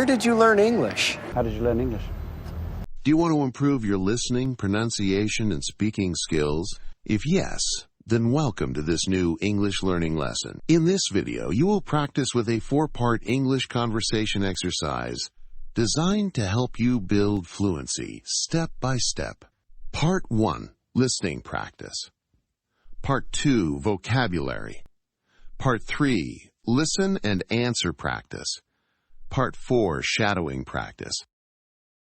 Where did you learn English? How did you learn English? Do you want to improve your listening, pronunciation, and speaking skills? If yes, then welcome to this new English learning lesson. In this video, you will practice with a 4-part English conversation exercise designed to help you build fluency step by step. Part 1, listening practice. Part 2, vocabulary. Part 3, listen and answer practice. Part 4, shadowing practice.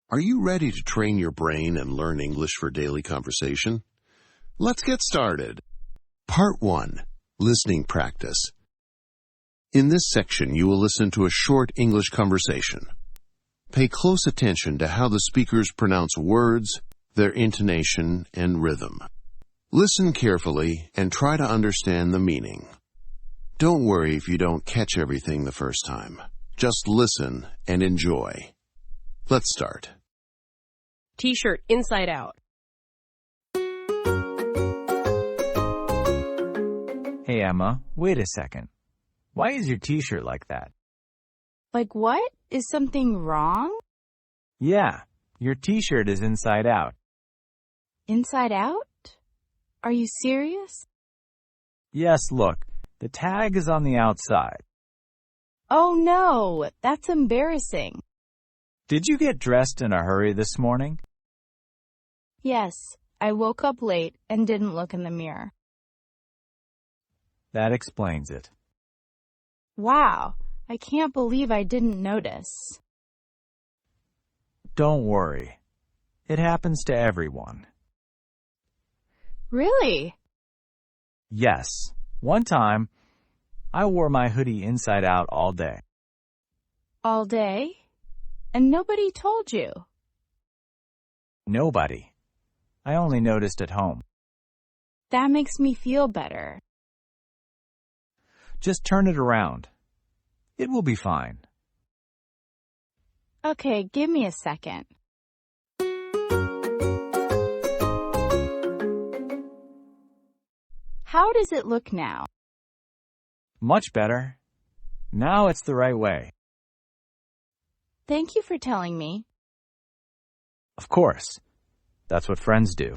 Are you ready to train your brain and learn English for daily conversation? Let's get started. Part 1, listening practice. In this section, you will listen to a short English conversation. Pay close attention to how the speakers pronounce words, their intonation, and rhythm. Listen carefully and try to understand the meaning. Don't worry if you don't catch everything the first time. Just listen and enjoy. Let's start. T-shirt inside out. Hey, Emma, wait a second. Why is your t-shirt like that? Like what? Is something wrong? Yeah, your t-shirt is inside out. Inside out? Are you serious? Yes, look, the tag is on the outside. Oh no, that's embarrassing. Did you get dressed in a hurry this morning? Yes, I woke up late and didn't look in the mirror. That explains it. Wow, I can't believe I didn't notice. Don't worry. It happens to everyone. Really? Yes. One time, I wore my hoodie inside out all day. All day? And nobody told you? Nobody. I only noticed at home. That makes me feel better. Just turn it around. It will be fine. Okay, give me a second. How does it look now? Much better. Now it's the right way. Thank you for telling me. Of course. That's what friends do.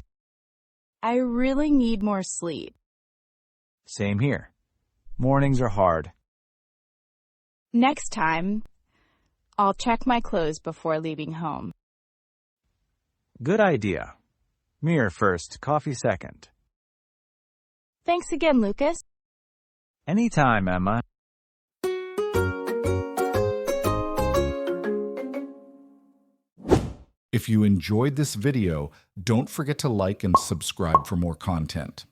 I really need more sleep. Same here. Mornings are hard. Next time, I'll check my clothes before leaving home. Good idea. Mirror first, coffee second. Thanks again, Lucas. Anytime, Emma. If you enjoyed this video, don't forget to like and subscribe for more content.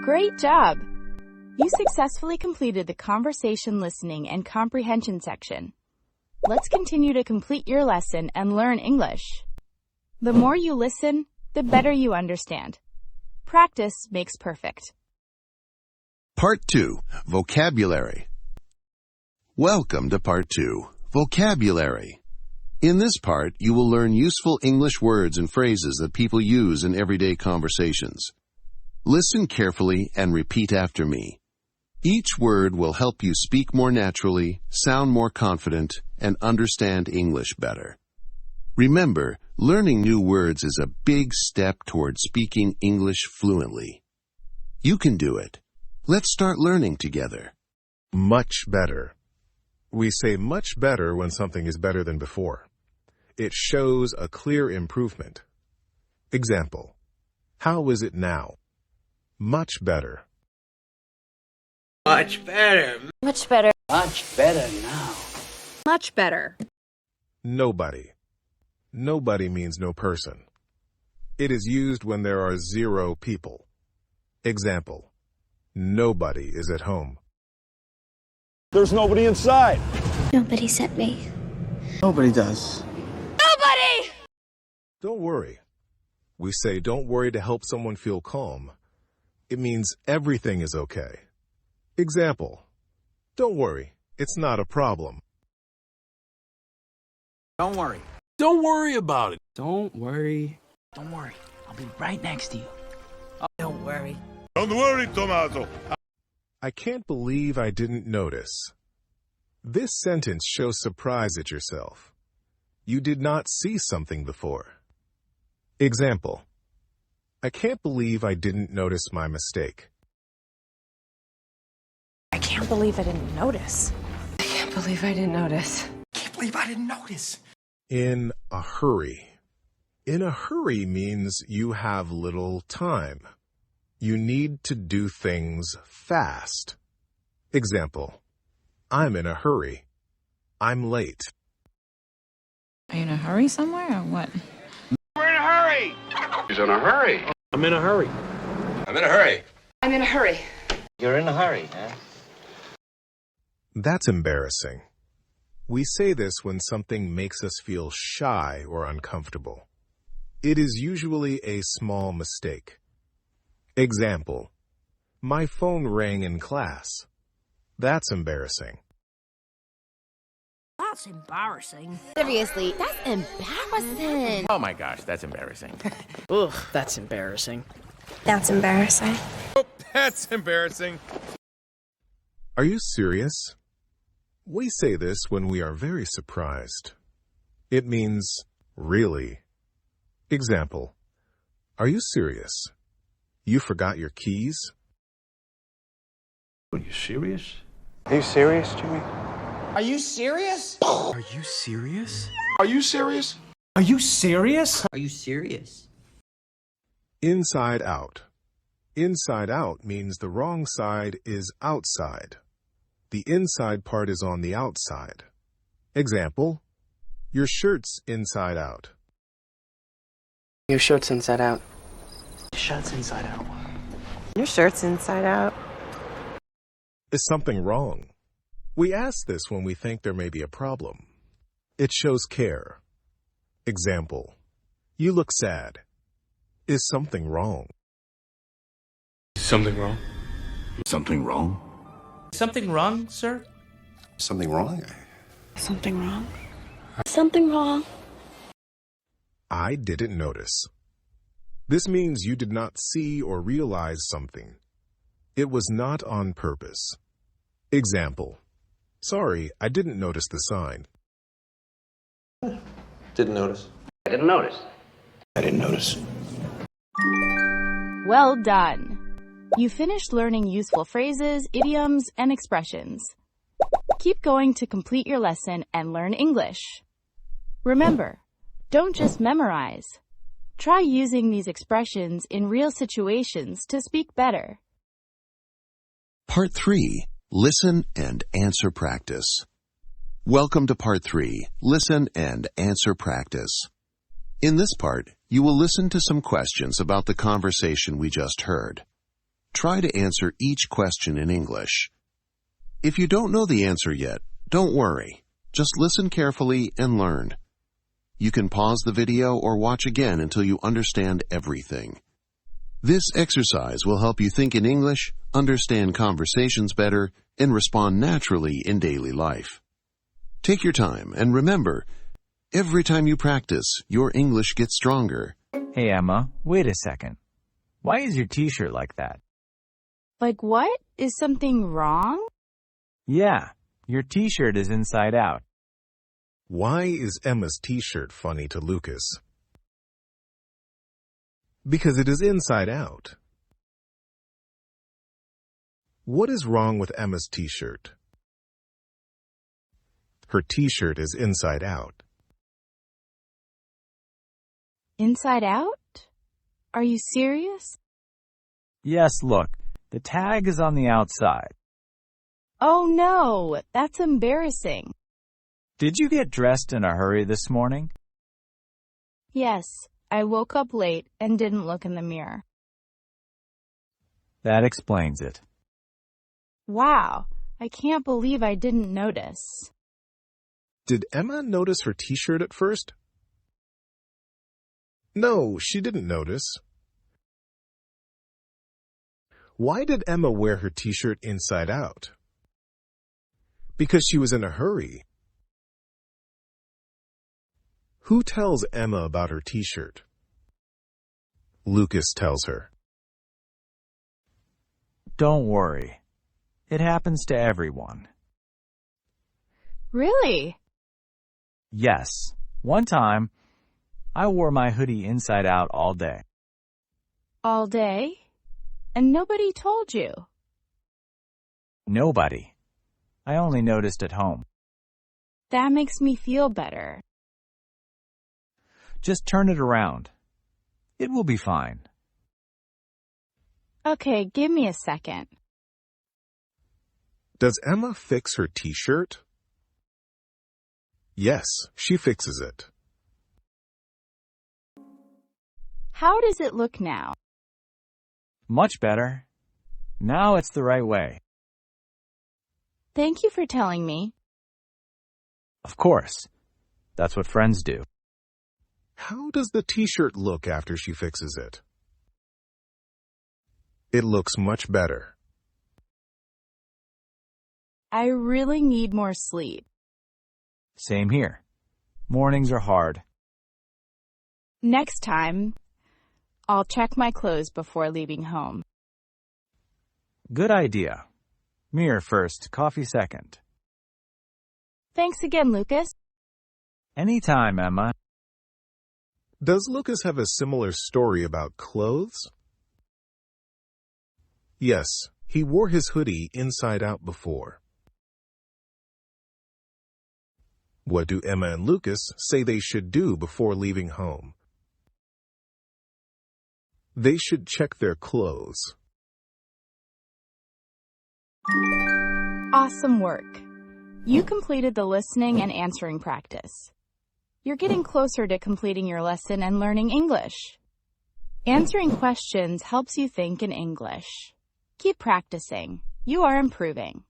Great job! You successfully completed the conversation listening and comprehension section. Let's continue to complete your lesson and learn English. The more you listen, the better you understand. Practice makes perfect. Part 2, vocabulary. Welcome to Part 2, vocabulary. In this part, you will learn useful English words and phrases that people use in everyday conversations. Listen carefully and repeat after me. Each word will help you speak more naturally, sound more confident, and understand English better. Remember, learning new words is a big step toward speaking English fluently. You can do it. Let's start learning together. Much better. We say much better when something is better than before. It shows a clear improvement. Example: how is it now? Much better. Much better. Much better. Much better now. Much better. Nobody. Nobody means no person. It is used when there are 0 people. Example: nobody is at home. There's nobody inside. Nobody sent me. Nobody does. Nobody! Don't worry. We say don't worry to help someone feel calm. It means everything is okay. Example: don't worry, it's not a problem. Don't worry. Don't worry about it. Don't worry. Don't worry. I'll be right next to you. Oh, don't worry. Don't worry, Tommaso. I can't believe I didn't notice. This sentence shows surprise at yourself. You did not see something before. Example: I can't believe I didn't notice my mistake. I can't believe I didn't notice. I can't believe I didn't notice. I can't believe I didn't notice. In a hurry. In a hurry means you have little time. You need to do things fast. Example: I'm in a hurry. I'm late. Are you in a hurry somewhere or what? We're in a hurry! He's in a hurry. I'm in a hurry. I'm in a hurry. I'm in a hurry. You're in a hurry, huh? That's embarrassing. We say this when something makes us feel shy or uncomfortable. It is usually a small mistake. Example: my phone rang in class. That's embarrassing. That's embarrassing. Seriously, that's embarrassing. Oh my gosh, that's embarrassing. Ugh, that's embarrassing. That's embarrassing. That's embarrassing. Are you serious? We say this when we are very surprised. It means really. Example: are you serious? You forgot your keys? Are you serious? Are you serious, Jimmy? Are you serious? Are you serious? Are you serious? Are you serious? Are you serious? Inside out. Inside out means the wrong side is outside. The inside part is on the outside. Example: your shirt's inside out. Your shirt's inside out. Your shirt's inside out. Your shirt's inside out. Is something wrong? We ask this when we think there may be a problem. It shows care. Example: you look sad. Is something wrong? Something wrong? Something wrong? Something wrong, sir? Something wrong? Something wrong? Something wrong. I didn't notice. This means you did not see or realize something. It was not on purpose. Example: sorry, I didn't notice the sign. Didn't notice. I didn't notice. I didn't notice. Well done. You finished learning useful phrases, idioms, and expressions. Keep going to complete your lesson and learn English. Remember, don't just memorize. Try using these expressions in real situations to speak better. Part 3. Listen and Answer Practice. Welcome to Part 3. Listen and Answer Practice. In this part, you will listen to some questions about the conversation we just heard. Try to answer each question in English. If you don't know the answer yet, don't worry. Just listen carefully and learn. You can pause the video or watch again until you understand everything. This exercise will help you think in English, understand conversations better, and respond naturally in daily life. Take your time and remember, every time you practice, your English gets stronger. Hey, Emma, wait a second. Why is your t-shirt like that? Like what? Is something wrong? Yeah, your t-shirt is inside out. Why is Emma's t-shirt funny to Lucas? Because it is inside out. What is wrong with Emma's t-shirt? Her t-shirt is inside out. Inside out? Are you serious? Yes, look, the tag is on the outside. Oh no, that's embarrassing. Did you get dressed in a hurry this morning? Yes, I woke up late and didn't look in the mirror. That explains it. Wow, I can't believe I didn't notice. Did Emma notice her t-shirt at first? No, she didn't notice. Why did Emma wear her t-shirt inside out? Because she was in a hurry. Who tells Emma about her t-shirt? Lucas tells her. Don't worry. It happens to everyone. Really? Yes. One time, I wore my hoodie inside out all day. All day? And nobody told you? Nobody. I only noticed at home. That makes me feel better. Just turn it around. It will be fine. Okay, give me a second. Does Emma fix her t-shirt? Yes, she fixes it. How does it look now? Much better. Now it's the right way. Thank you for telling me. Of course. That's what friends do. How does the t-shirt look after she fixes it? It looks much better. I really need more sleep. Same here. Mornings are hard. Next time, I'll check my clothes before leaving home. Good idea. Mirror first, coffee second. Thanks again, Lucas. Anytime, Emma. Does Lucas have a similar story about clothes? Yes, he wore his hoodie inside out before. What do Emma and Lucas say they should do before leaving home? They should check their clothes. Awesome work. You completed the listening and answering practice. You're getting closer to completing your lesson and learning English. Answering questions helps you think in English. Keep practicing. You are improving.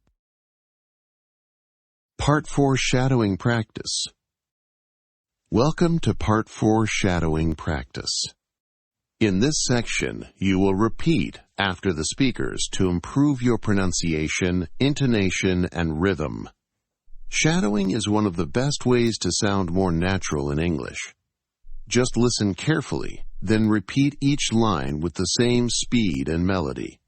Part 4 Shadowing Practice. Welcome to Part 4 Shadowing Practice. In this section, you will repeat after the speakers to improve your pronunciation, intonation, and rhythm. Shadowing is one of the best ways to sound more natural in English. Just listen carefully, then repeat each line with the same speed and melody.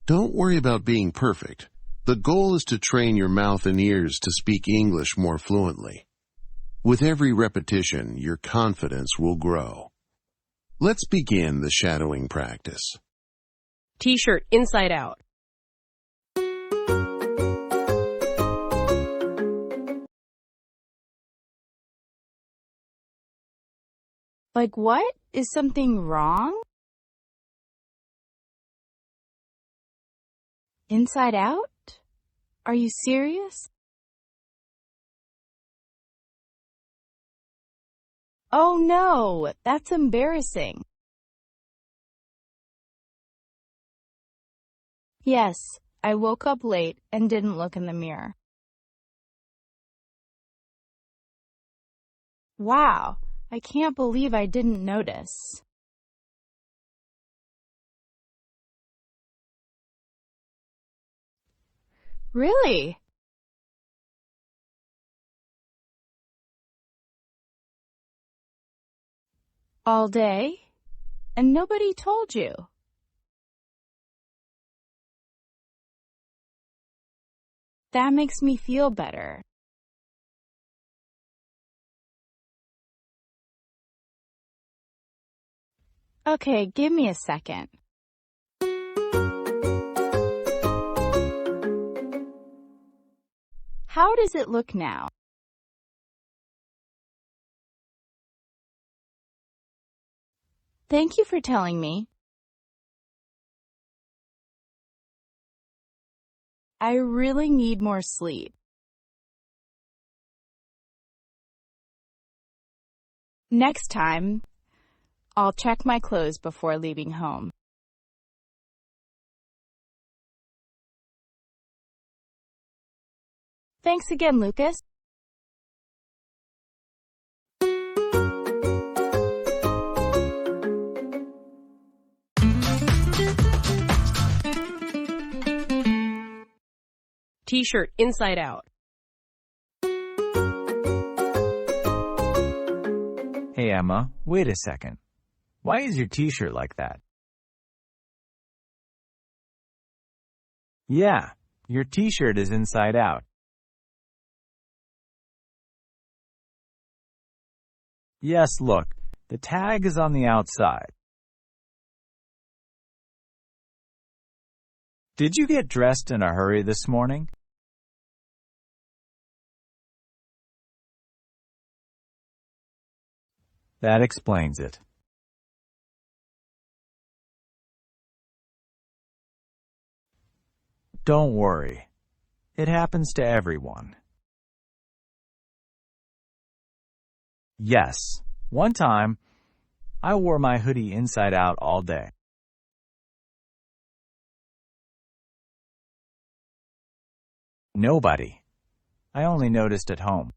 Don't worry about being perfect. The goal is to train your mouth and ears to speak English more fluently. With every repetition, your confidence will grow. Let's begin the shadowing practice. T-shirt inside out. Like what? Is something wrong? Inside out? Are you serious? Oh no, that's embarrassing. Yes, I woke up late and didn't look in the mirror. Wow, I can't believe I didn't notice. Really? All day? And nobody told you? That makes me feel better. Okay, give me a second. How does it look now? Thank you for telling me. I really need more sleep. Next time, I'll check my clothes before leaving home. Thanks again, Lucas. T-shirt inside out. Hey, Emma, wait a second. Why is your t-shirt like that? Yeah, your t-shirt is inside out. Yes, look, the tag is on the outside. Did you get dressed in a hurry this morning? That explains it. Don't worry. It happens to everyone. Yes, one time, I wore my hoodie inside out all day. Nobody. I only noticed at home.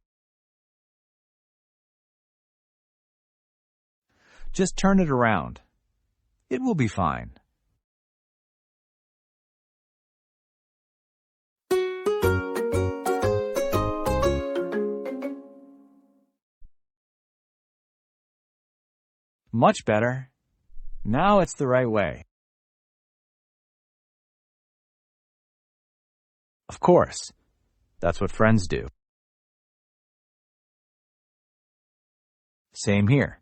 Just turn it around. It will be fine. Much better. Now it's the right way. Of course. That's what friends do. Same here.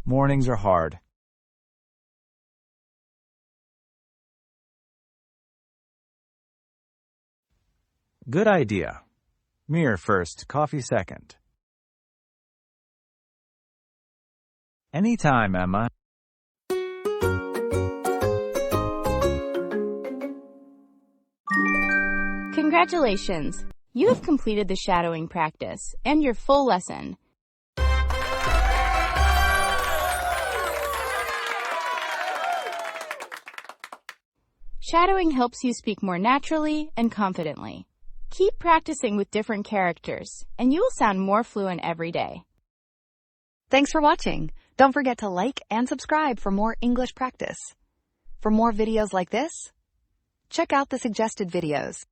Mornings are hard. Good idea. Mirror first, coffee second. Anytime, Emma. Congratulations! You have completed the shadowing practice and your full lesson. Shadowing helps you speak more naturally and confidently. Keep practicing with different characters, and you will sound more fluent every day. Thanks for watching. Don't forget to like and subscribe for more English practice. For more videos like this, check out the suggested videos.